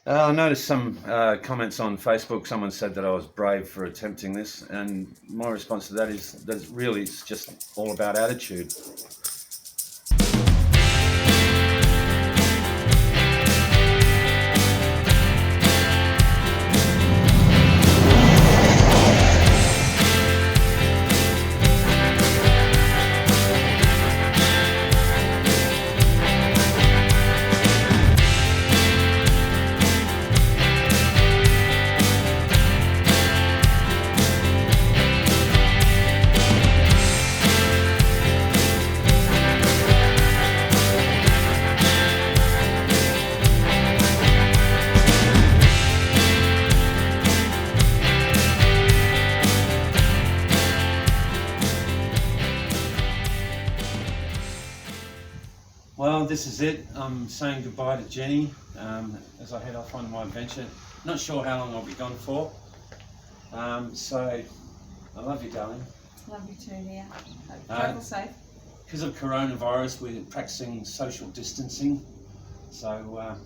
I noticed some comments on Facebook. Someone said that I was brave for attempting this, and my response to that is that really it's just all about attitude. Well, this is it. I'm saying goodbye to Jenny as I head off on my adventure. Not sure how long I'll be gone for. So, I love you, darling. Love you too, dear. Travel safe. Because of coronavirus, we're practicing social distancing. So,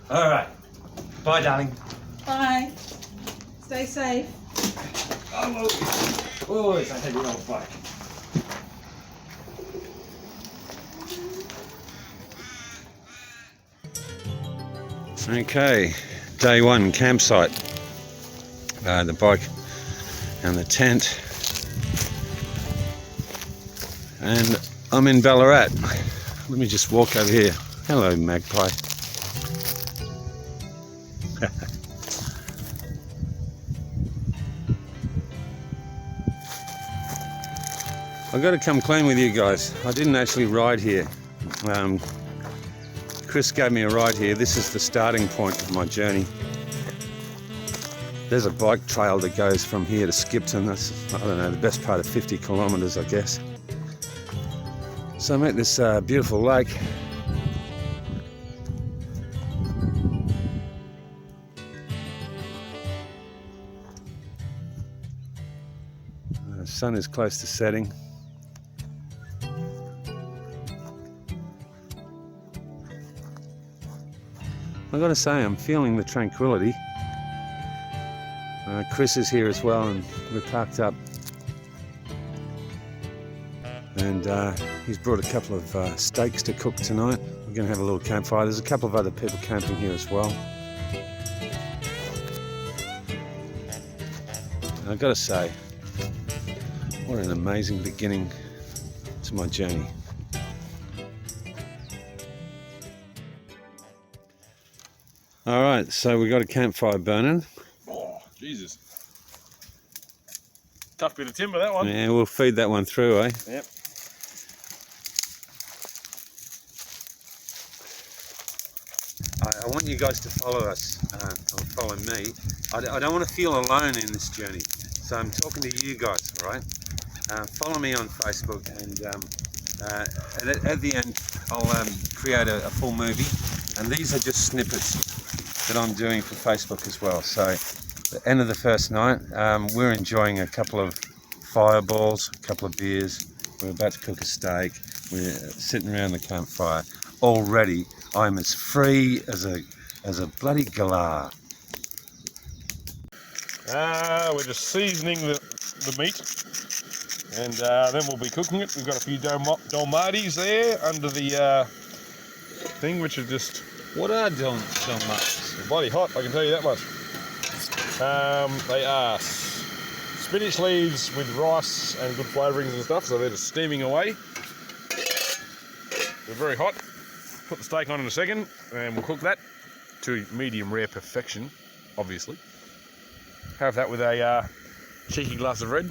all right. Bye, darling. Bye. Stay safe. Oh, it's a heavy old bike. Okay, day one campsite. The bike and the tent. And I'm in Ballarat. Let me just walk over here. Hello, magpie. I've got to come clean with you guys. I didn't actually ride here. Chris gave me a ride here. This is the starting point of my journey. There's a bike trail that goes from here to Skipton. That's, I don't know, the best part of 50 kilometres, I guess. So I'm at this beautiful lake. The sun is close to setting. I've got to say, I'm feeling the tranquility. Chris is here as well, and we're parked up. And he's brought a couple of steaks to cook tonight. We're going to have a little campfire. There's a couple of other people camping here as well. And I've got to say, what an amazing beginning to my journey. All right, so we got a campfire burning. Oh, Jesus. Tough bit of timber, that one. Yeah, we'll feed that one through, eh? Yep. I want you guys to follow us, or follow me. I don't want to feel alone in this journey. So I'm talking to you guys, all right? Follow me on Facebook, and at the end, I'll create a full movie. And these are just snippets that I'm doing for Facebook as well. So at the end of the first night, we're enjoying a couple of fireballs, a couple of beers. We're about to cook a steak. We're sitting around the campfire. Already, I'm as free as a bloody galah. We're just seasoning the meat, and then we'll be cooking it. We've got a few dolmades there under the thing, which are just... What are dolmades? They're bloody hot, I can tell you that much. They are spinach leaves with rice and good flavourings and stuff, so they're just steaming away. They're very hot. Put the steak on in a second, and we'll cook that to medium rare perfection, obviously. Have that with a cheeky glass of red.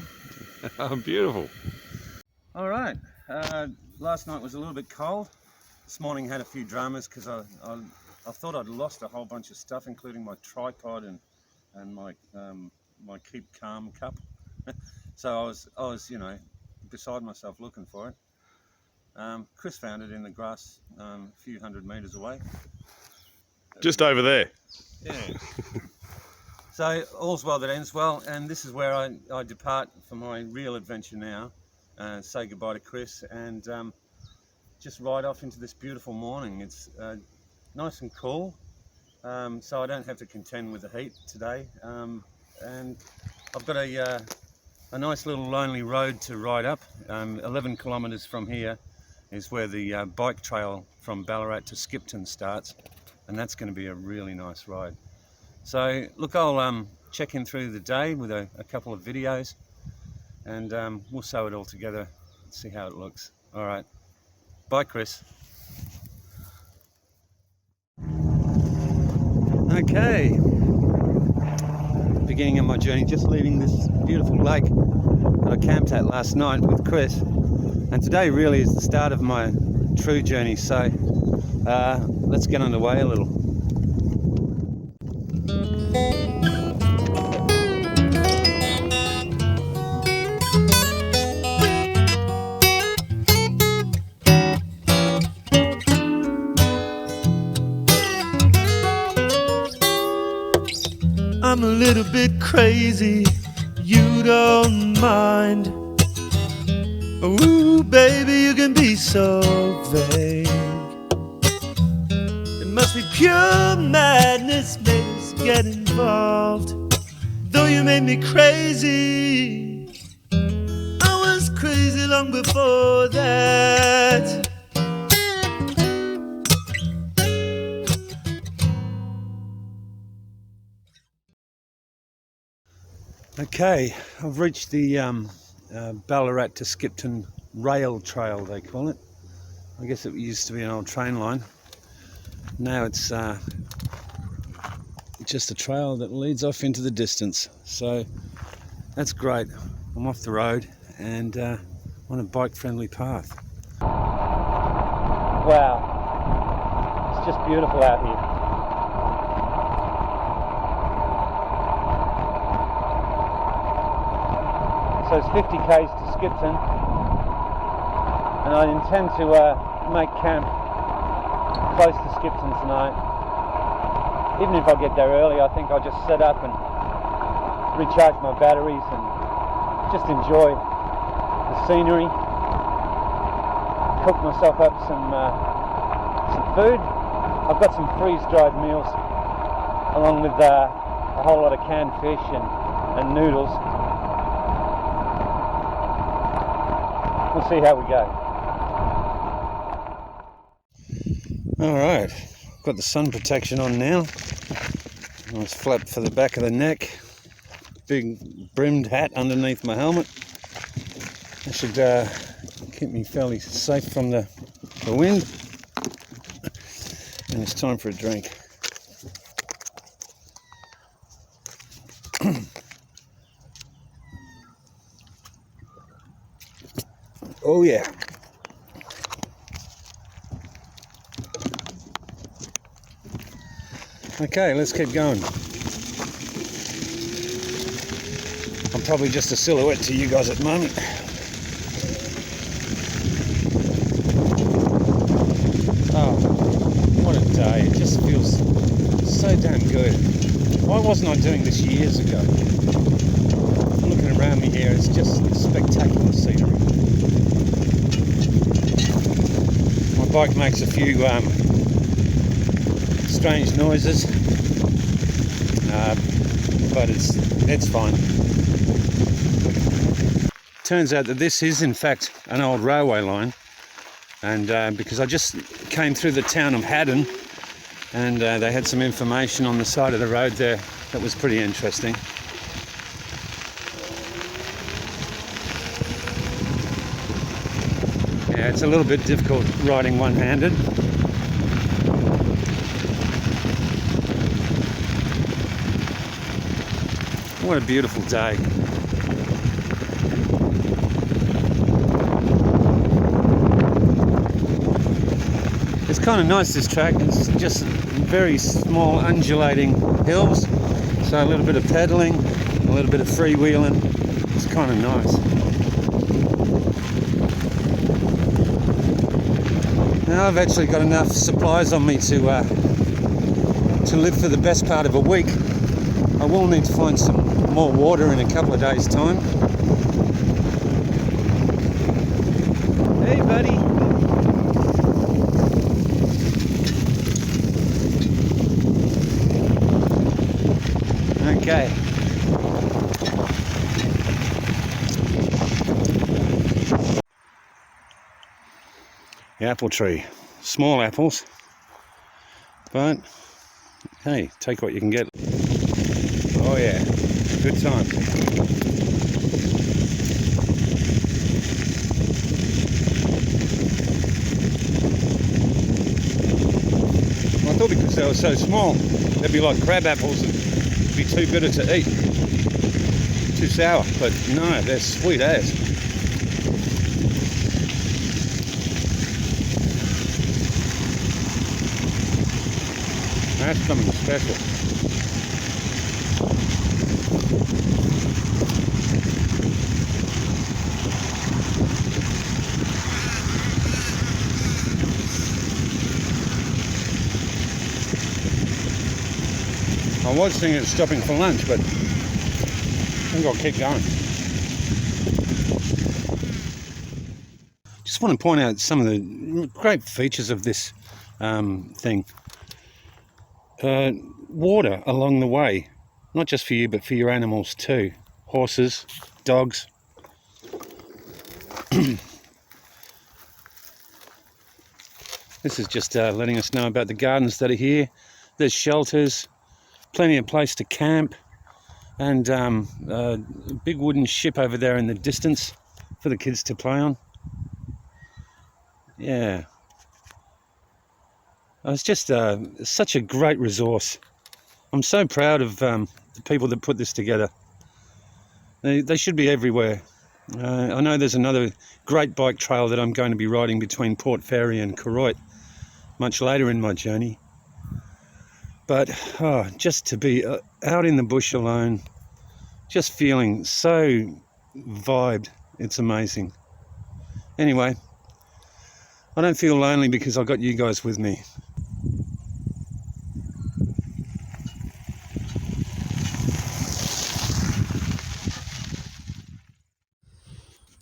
Oh, beautiful. All right, last night was a little bit cold. This morning had a few dramas because I thought I'd lost a whole bunch of stuff, including my tripod and my my Keep Calm cup. So I was beside myself looking for it. Chris found it in the grass a few hundred metres away. Just over there. Yeah. So all's well that ends well, and this is where I depart for my real adventure now. Say goodbye to Chris and just ride off into this beautiful morning. It's nice and cool, so I don't have to contend with the heat today. And I've got a nice little lonely road to ride up. 11 kilometres from here is where the bike trail from Ballarat to Skipton starts, and that's going to be a really nice ride. So look, I'll check in through the day with a couple of videos, and we'll sew it all together and see how it looks. All right, bye Chris. Okay, beginning of my journey, just leaving this beautiful lake that I camped at last night with Chris, and today really is the start of my true journey, so let's get underway a little. I'm a little bit crazy, you don't mind. Ooh, baby, you can be so vague. It must be pure madness makes us get involved. Though you made me crazy, I was crazy long before that. Okay, I've reached the Ballarat to Skipton rail trail, they call it. I guess it used to be an old train line. Now it's just a trail that leads off into the distance. So that's great. I'm off the road and on a bike-friendly path. Wow, it's just beautiful out here. So it's 50 k's to Skipton, and I intend to make camp close to Skipton tonight. Even if I get there early, I think I'll just set up and recharge my batteries and just enjoy the scenery. Cook myself up some food. I've got some freeze-dried meals along with a whole lot of canned fish and noodles. We'll see how we go. All right, got the sun protection on now. Nice flap for the back of the neck. Big brimmed hat underneath my helmet. That should keep me fairly safe from the wind. And it's time for a drink. Oh yeah. Okay, let's keep going. I'm probably just a silhouette to you guys at the moment. Oh, what a day. It just feels so damn good. Why wasn't I doing this years ago? Looking around me here, it's just spectacular scenery. My bike makes a few strange noises, but it's fine. Turns out that this is in fact an old railway line, and because I just came through the town of Haddon, and they had some information on the side of the road there that was pretty interesting. Yeah, it's a little bit difficult riding one-handed. What a beautiful day. It's kind of nice, this track. It's just very small undulating hills, so a little bit of pedaling, a little bit of freewheeling. It's kind of nice. Now I've actually got enough supplies on me to live for the best part of a week. I will need to find some more water in a couple of days' time. Hey, buddy. Okay. The apple tree. Small apples. But, hey, take what you can get. Oh yeah, good time. I thought because they were so small, they'd be like crab apples and be too bitter to eat. Too sour, but no, they're sweet as. That's something special. I was thinking of stopping for lunch, but I think I'll keep going. Just want to point out some of the great features of this thing. Water along the way, not just for you, but for your animals too. Horses, dogs. This is just letting us know about the gardens that are here. There's shelters. Plenty of place to camp, and a big wooden ship over there in the distance for the kids to play on. Yeah, it's just such a great resource. I'm so proud of the people that put this together. They should be everywhere. I know there's another great bike trail that I'm going to be riding between Port Fairy and Koroit much later in my journey. But just to be out in the bush alone, just feeling so vibed, it's amazing. Anyway, I don't feel lonely because I've got you guys with me.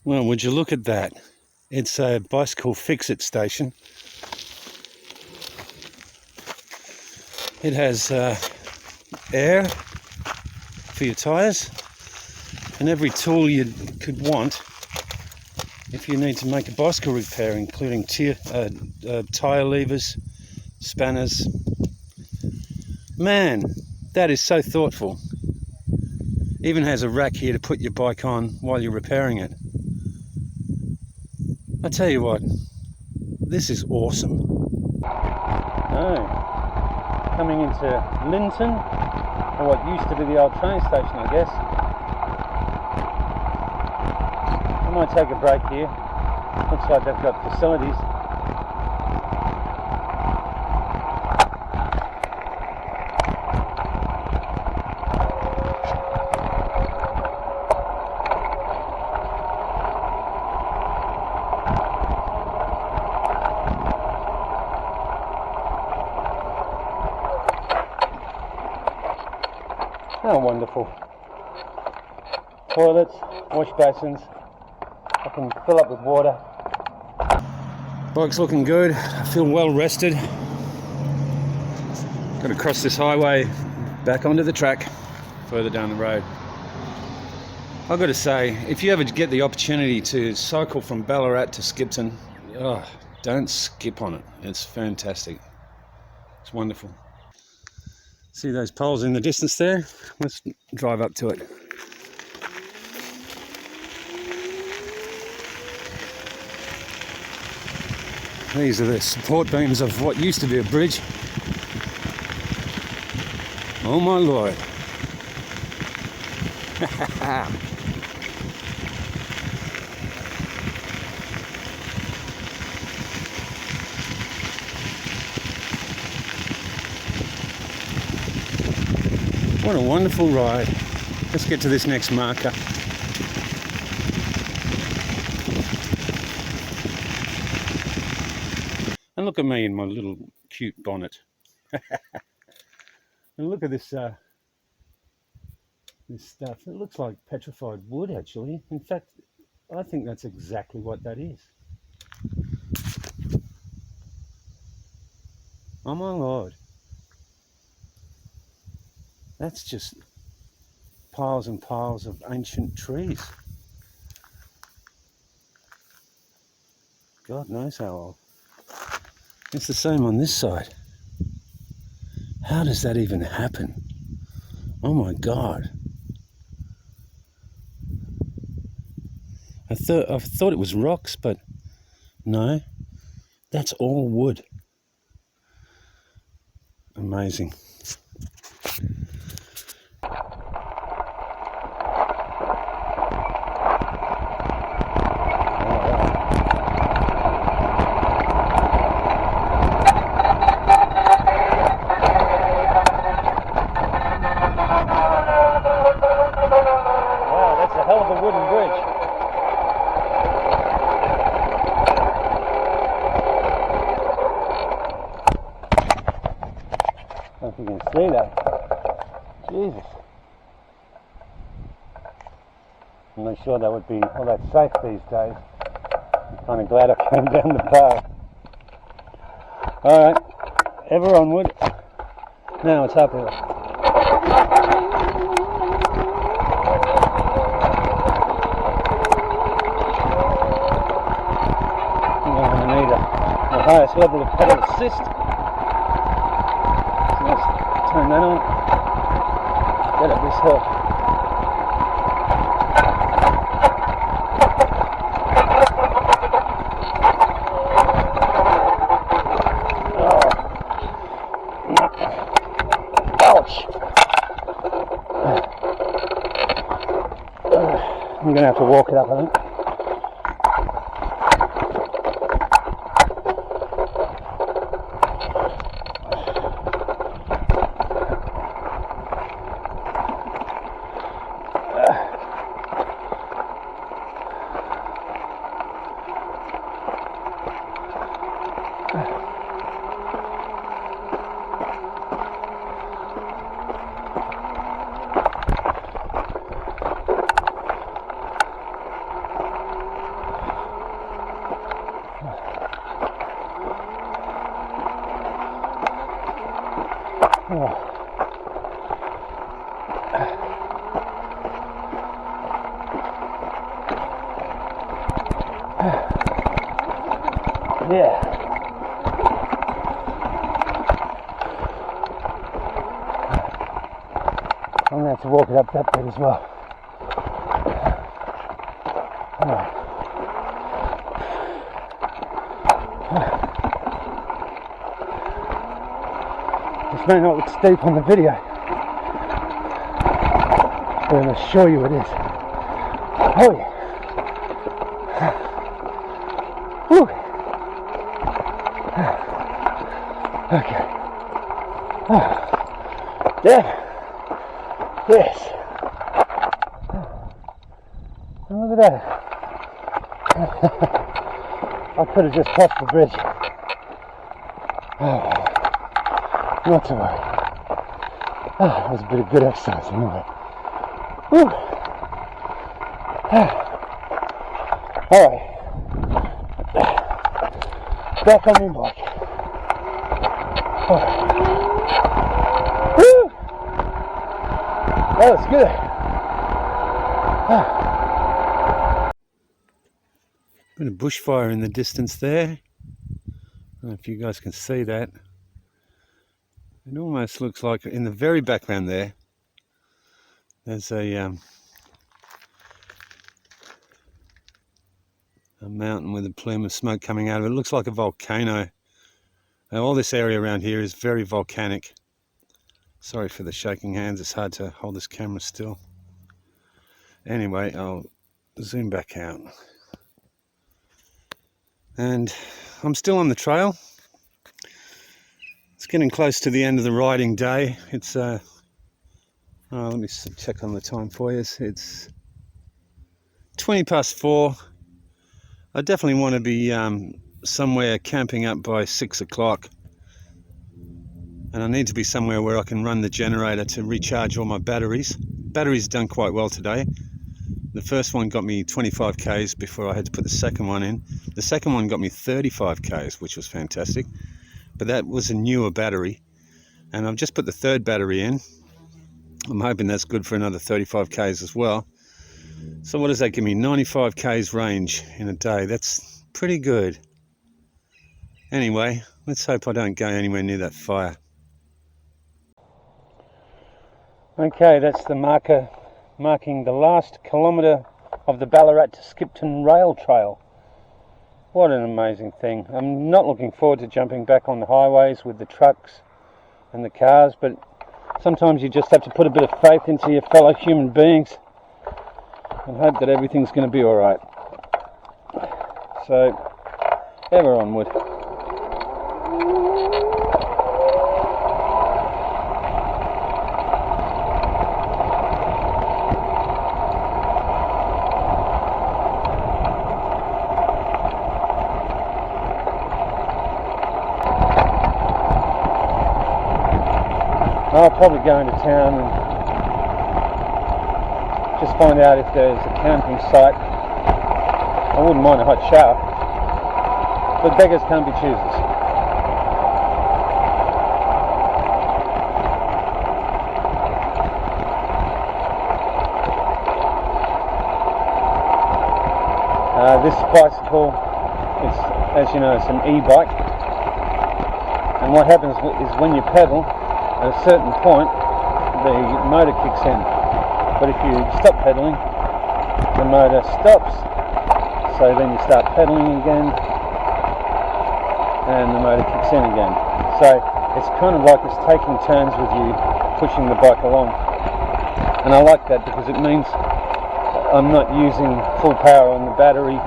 Well, would you look at that? It's a bicycle fix-it station. It has air for your tyres and every tool you could want if you need to make a bicycle repair, including tyre levers, spanners. Man, that is so thoughtful. Even has a rack here to put your bike on while you're repairing it. I tell you what, this is awesome. Oh. Coming into Linton, or what used to be the old train station, I guess. I might take a break here. Looks like they've got facilities. How wonderful. Toilets, wash basins. I can fill up with water. Bike's looking good. I feel well rested. Got to cross this highway back onto the track further down the road. I've got to say, if you ever get the opportunity to cycle from Ballarat to Skipton, don't skip on it. It's fantastic. It's wonderful. See those poles in the distance there? Let's drive up to it. These are the support beams of what used to be a bridge. Oh my Lord. What a wonderful ride. Let's get to this next marker. And look at me in my little cute bonnet. And look at this this stuff. It looks like petrified wood, actually. In fact, I think that's exactly what that is. Oh my lord. That's just piles and piles of ancient trees. God knows how old. It's the same on this side. How does that even happen? Oh my God. I thought it was rocks, but no, that's all wood. Amazing. Wow, that's a hell of a wooden bridge. I don't know if you can see that. Jesus. I'm not sure that would be all that safe these days. I'm kind of glad I came down the path. Alright, ever onward. Now it's uphill. I'm going to need the highest level of pedal assist. So let's turn that on. Get up this hill. Ouch! I'm going to have to walk it up, I think. Yeah. I'm going to have to walk it up that bit as well. This may not look steep on the video, but I assure you it is. Oh yeah. Whew. Okay. Yeah. Yes. And look at that. I could have just crossed the bridge. Not to worry. That was a bit of good exercise anyway. Whew. Alright. Back on your bike. Woo! That was good. Bit of bushfire in the distance there. I don't know if you guys can see that. It almost looks like in the very background there's a mountain with a plume of smoke coming out of it. It looks like a volcano. Now, all this area around here is very volcanic. Sorry for the shaking hands, it's hard to hold this camera still. Anyway, I'll zoom back out. And I'm still on the trail. It's getting close to the end of the riding day. It's let me check on the time for you. It's 20 past 4. I definitely want to be somewhere camping up by 6 o'clock. And I need to be somewhere where I can run the generator to recharge all my batteries. battery's done quite well today. The first one got me 25 k's before I had to put the second one in. The second one got me 35 k's, which was fantastic, but that was a newer battery, and I've just put the third battery in. I'm hoping that's good for another 35 k's as well. So what does that give me? 95 k's range in a day. That's pretty good. Anyway, let's hope I don't go anywhere near that fire. Okay, that's the marker marking the last kilometre of the Ballarat to Skipton rail trail. What an amazing thing. I'm not looking forward to jumping back on the highways with the trucks and the cars, but sometimes you just have to put a bit of faith into your fellow human beings and hope that everything's going to be alright. So, ever onward. I'll probably go into town and just find out if there's a camping site. I wouldn't mind a hot shower, but beggars can't be choosers. This bicycle, as you know, it's an e-bike, and what happens is when you pedal, at a certain point the motor kicks in, but if you stop pedaling, the motor stops, so then you start pedaling again and the motor kicks in again. So it's kind of like it's taking turns with you pushing the bike along, and I like that because it means I'm not using full power on the battery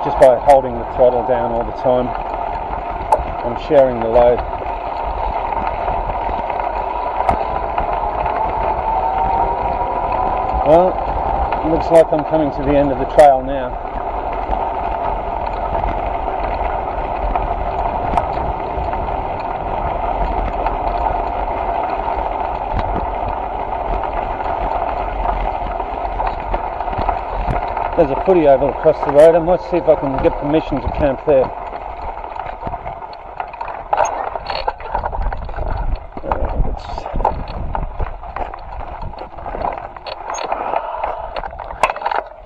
just by holding the throttle down all the time. I'm sharing the load. Well, it looks like I'm coming to the end of the trail now. There's a footy oval across the road. I might see if I can get permission to camp there.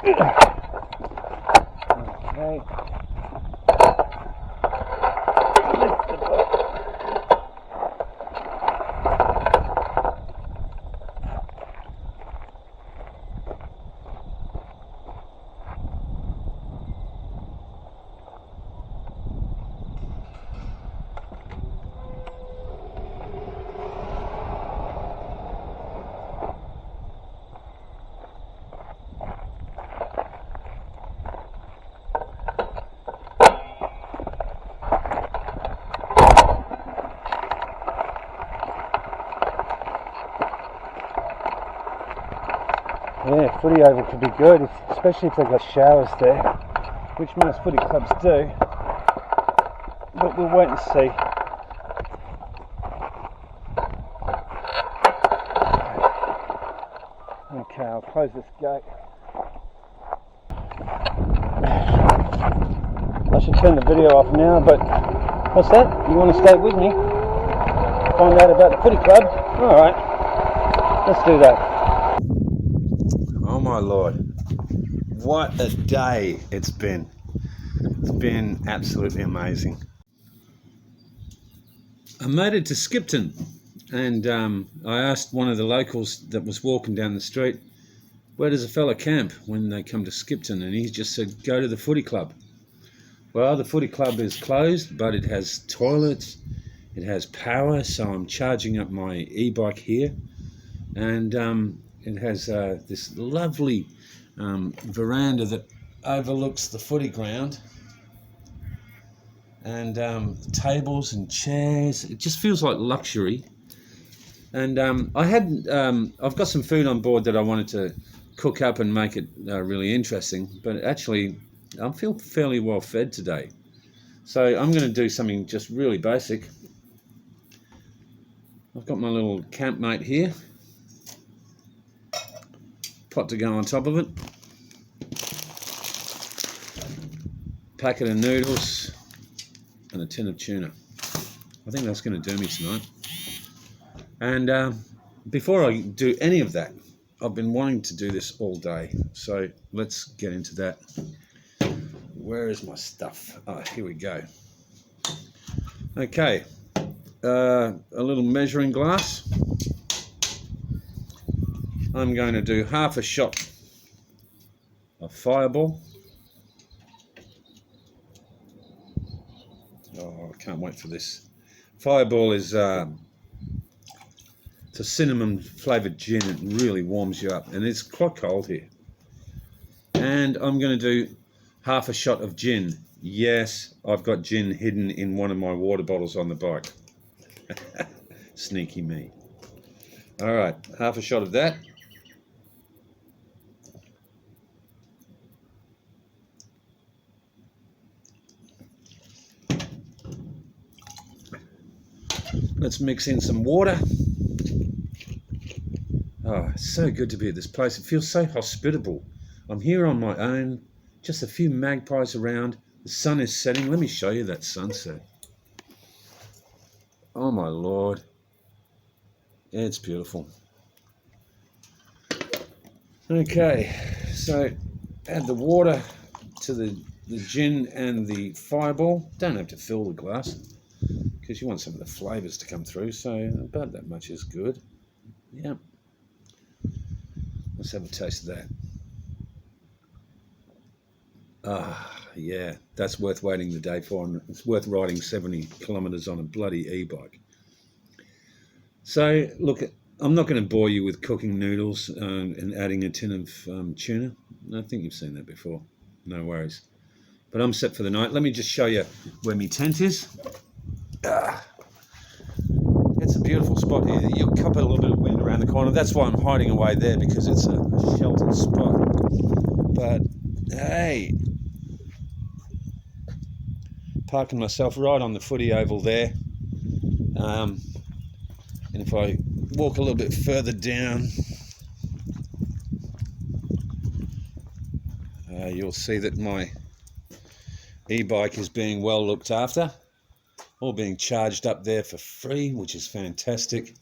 Okay. Lift the boat. Yeah, footy oval could be good, especially if they've got showers there, which most footy clubs do, but we'll wait and see. Okay, I'll close this gate. I should turn the video off now, but what's that? You want to stay with me? Find out about the footy club? Alright, let's do that. Oh my lord, what a day it's been. It's been absolutely amazing. I made it to Skipton, and I asked one of the locals that was walking down the street, where does a fella camp when they come to Skipton? And he just said, go to the footy club. Well, the footy club is closed, but it has toilets, it has power, so I'm charging up my e-bike here, and it has this lovely veranda that overlooks the footy ground, and tables and chairs. It just feels like luxury. And I've got some food on board that I wanted to cook up and make it really interesting, but actually I feel fairly well fed today. So I'm going to do something just really basic. I've got my little campmate here. pot to go on top of it. Packet of noodles and a tin of tuna. I think that's going to do me tonight. And before I do any of that, I've been wanting to do this all day. So let's get into that. Where is my stuff? Oh, here we go. Okay, a little measuring glass. I'm going to do half a shot of Fireball. Oh, I can't wait for this. Fireball is it's a cinnamon flavoured gin. It really warms you up, and it's quite cold here. And I'm going to do half a shot of gin. Yes, I've got gin hidden in one of my water bottles on the bike. Sneaky me. All right, half a shot of that. Let's mix in some water. Oh, it's so good to be at this place. It feels so hospitable. I'm here on my own, just a few magpies around. The sun is setting. Let me show you that sunset. Oh my Lord. It's beautiful. Okay, so add the water to the gin and the Fireball. Don't have to fill the glass because you want some of the flavours to come through, so about that much is good. Yep. Let's have a taste of that. Ah, yeah, that's worth waiting the day for, and it's worth riding 70 kilometres on a bloody e-bike. So, look, I'm not going to bore you with cooking noodles and adding a tin of tuna. I think you've seen that before. No worries. But I'm set for the night. Let me just show you where my tent is. It's a beautiful spot here. You'll cop a little bit of wind around the corner. That's why I'm hiding away there, because it's a sheltered spot. But, hey, parking myself right on the footy oval there. And if I walk a little bit further down, you'll see that my e-bike is being well looked after, all being charged up there for free, which is fantastic.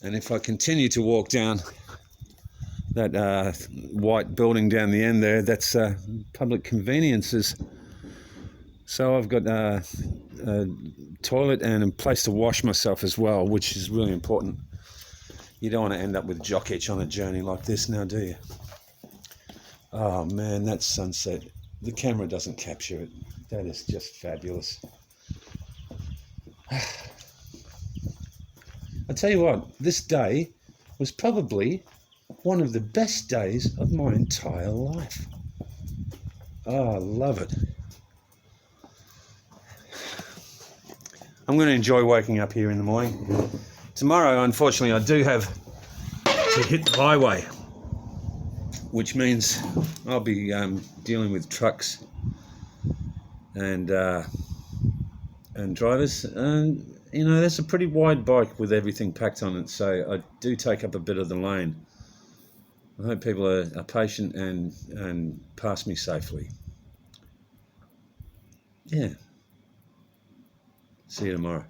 And if I continue to walk down that white building down the end there, that's public conveniences. So I've got a toilet and a place to wash myself as well, which is really important. You don't want to end up with jock itch on a journey like this now, do you? Oh man, that sunset. The camera doesn't capture it. That is just fabulous. I tell you what, this day was probably one of the best days of my entire life. Oh, I love it. I'm going to enjoy waking up here in the morning. Tomorrow, unfortunately, I do have to hit the highway, which means I'll be dealing with trucks and drivers. And you know, that's a pretty wide bike with everything packed on it, so I do take up a bit of the lane. I hope people are patient and pass me safely. Yeah. See you tomorrow.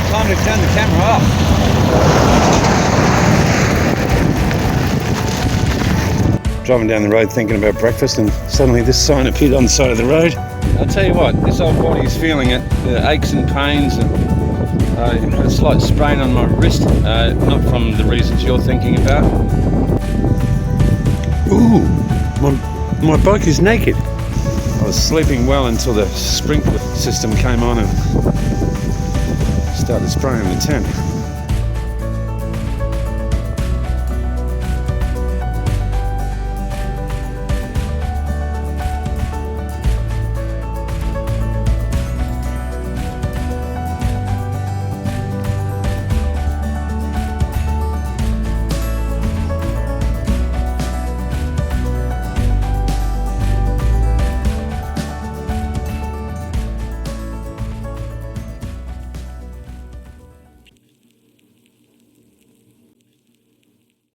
Time to turn the camera off. Driving down the road thinking about breakfast, and suddenly this sign appeared on the side of the road. I'll tell you what, this old body is feeling it. The aches and pains, and a slight sprain on my wrist, not from the reasons you're thinking about. Ooh, my bike is naked. I was sleeping well until the sprinkler system came on and started spraying the tent.